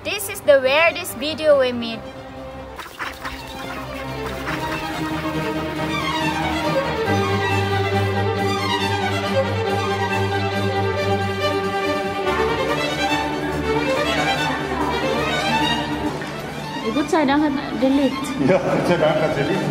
This is the weirdest video we made. Gott sei Dank hat der Licht. Ja, Gott sei Dank hat der Licht.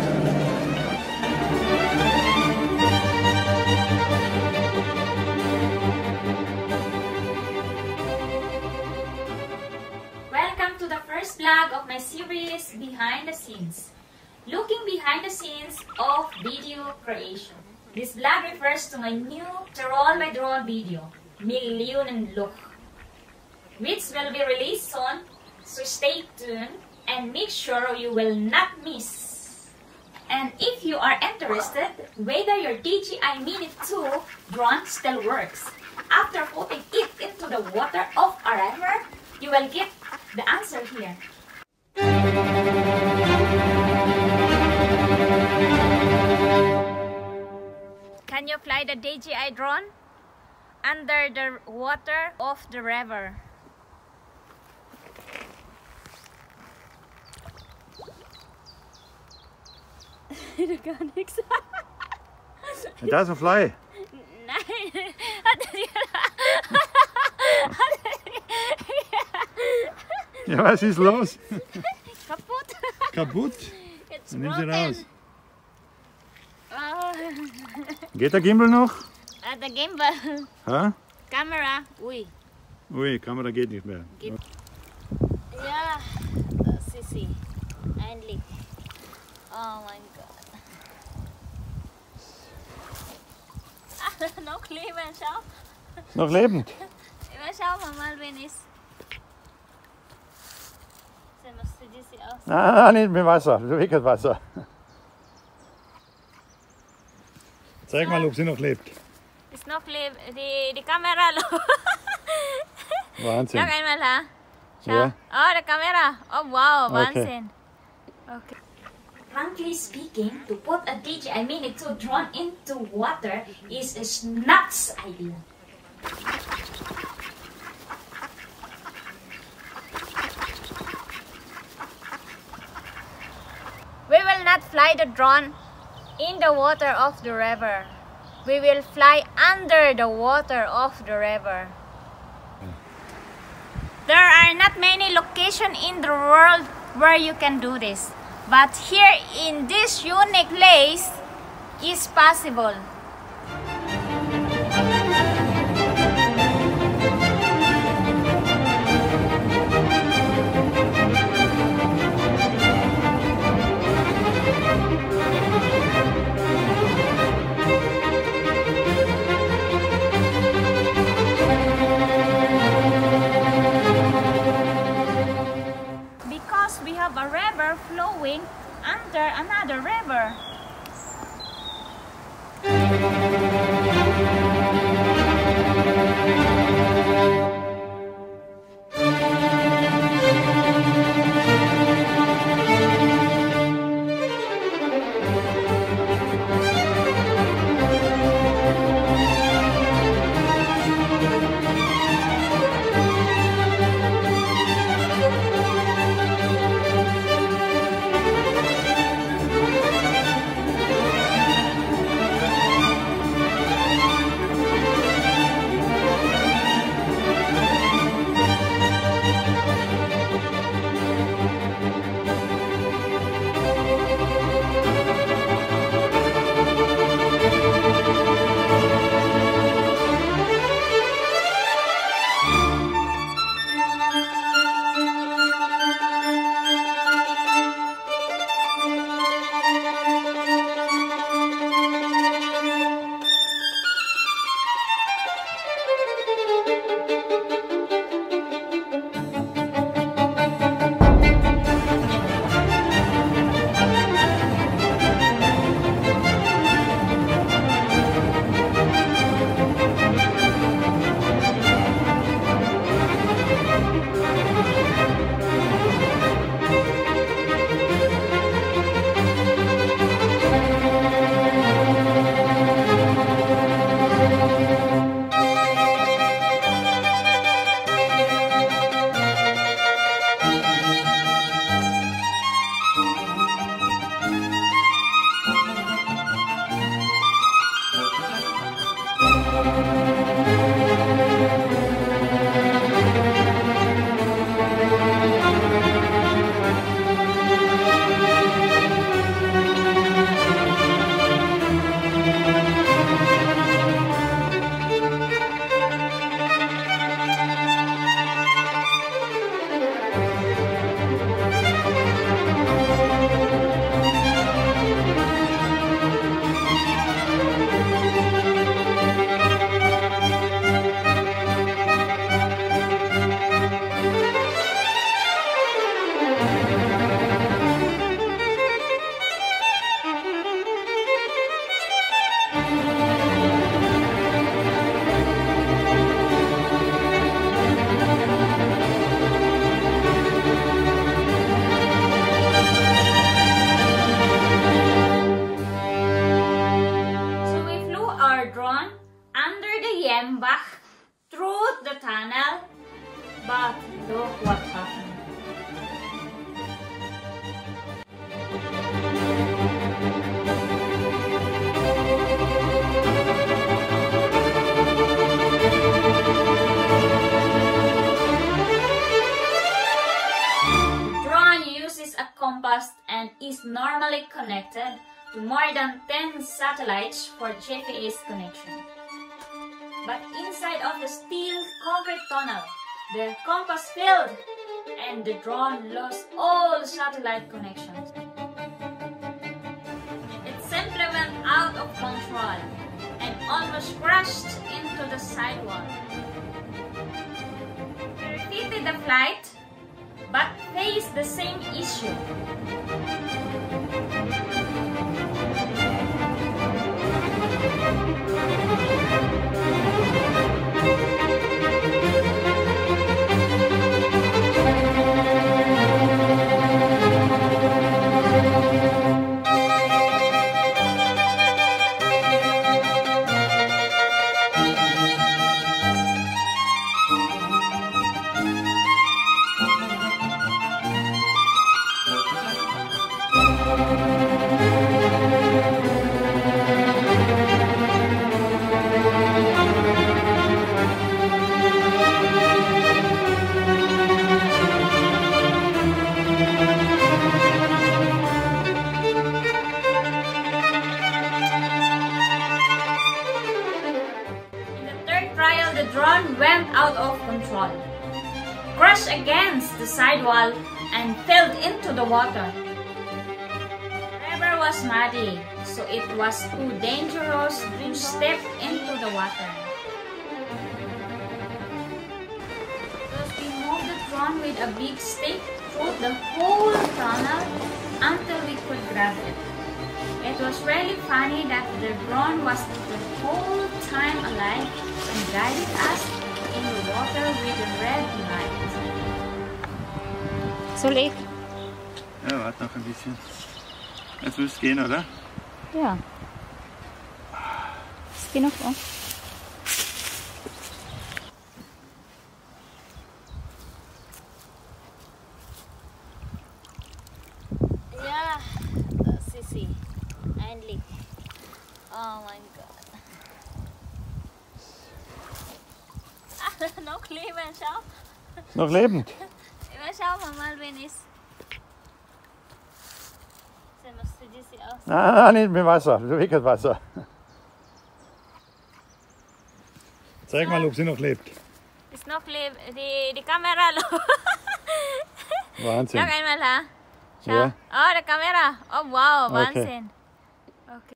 Welcome to the first vlog of my series Behind the Scenes. Looking behind the scenes of video creation. This vlog refers to my new Tirol by drone video, Millionenloch, which will be released soon, so stay tuned and make sure you will not miss. And if you are interested whether your DJI Mini 2 drone still works, after putting it into the water of a river, you will get the answer here. Can you fly the DJI drone under the water of the river? Gar nichts. It doesn't fly. Nein. Ja, was ist los? Kaputt. Kaputt? It's Dann nimm sie broken. raus. Oh. Geht der Gimbal noch? The gimbal. Ha? Camera. Ui. Ui, Kamera geht nicht mehr. Ja, das ist sie. Endlich. Oh mein Gott. Noch leben, schau. Noch lebend? Schauen wir mal, wen ist. Sehen wir, sieht sie aus. Nein, nicht mit Wasser, weg das Wasser. Zeig mal, ob sie noch lebt. Ist noch die Kamera. Wahnsinn. Noch einmal, ha? Schau. Ja. Oh, die Kamera. Oh, wow, Okay. Wahnsinn. Okay. Frankly speaking, to put a DJI Mini 2 drone into water is a Schnaps-idea. We will not fly the drone in the water of the river. We will fly under the water of the river. There are not many locations in the world where you can do this. But here in this unique place is possible. Because we have a river flowing under another river. compass and is normally connected to more than 10 satellites for GPS connection. But inside of the steel concrete tunnel, the compass failed and the drone lost all satellite connections. It simply went out of control and almost crashed into the sidewall. We repeated the flight but faced the same issue. The drone went out of control, crashed against the sidewall, and fell into the water. The river was muddy, so it was too dangerous to step into the water. Thus we moved the drone with a big stick through the whole tunnel until we could grab it. It was really funny that the drone was the whole time alive and guided us in the water with a red light. Soll ich? Ja, warte noch ein bisschen. Jetzt müsste es gehen, oder? Ja. Es geht noch an. Ja, das ist sie. Endlich. Oh mein Gott. Noch leben, schau. Noch lebend? Schauen wir mal, wen ist. Sehen wir, sieht sie aus. Nein, nicht mit Wasser, weg das Wasser. Zeig mal, ob sie noch lebt. Ist noch die Kamera. Wahnsinn. Noch einmal, ha? Schau. Ja. Oh, die Kamera. Oh, wow, Okay. Wahnsinn. Okay.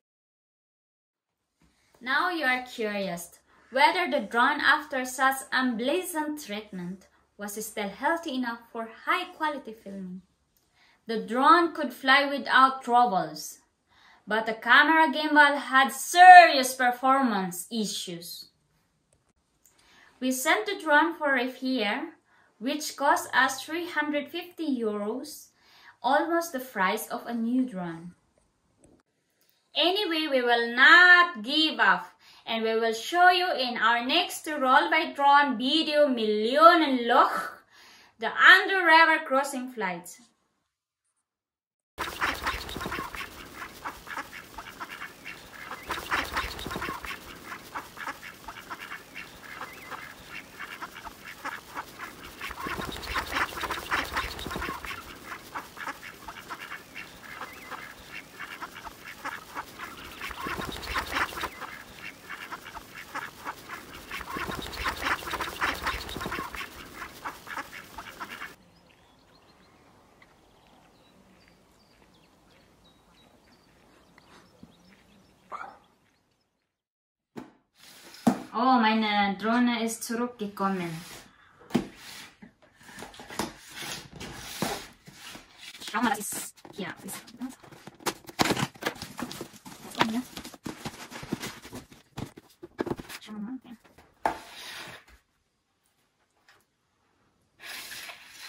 Now you are curious whether the drone, after such unpleasant treatment, was still healthy enough for high-quality filming. The drone could fly without troubles, but the camera gimbal had serious performance issues. We sent the drone for repair, which cost us €350, almost the price of a new drone. Anyway, we will not give up, and we will show you in our next Tirol by drone video Millionenloch, the under-river crossing flight. Oh, meine Drohne ist zurückgekommen. Schau mal, das ist hier. Schau mal, okay.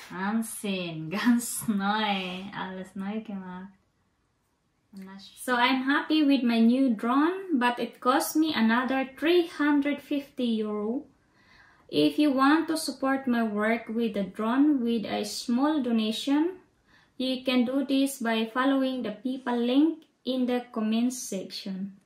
Wahnsinn, ganz neu, alles neu gemacht. So I'm happy with my new drone, but it cost me another €350. If you want to support my work with the drone with a small donation, you can do this by following the PayPal link in the comments section.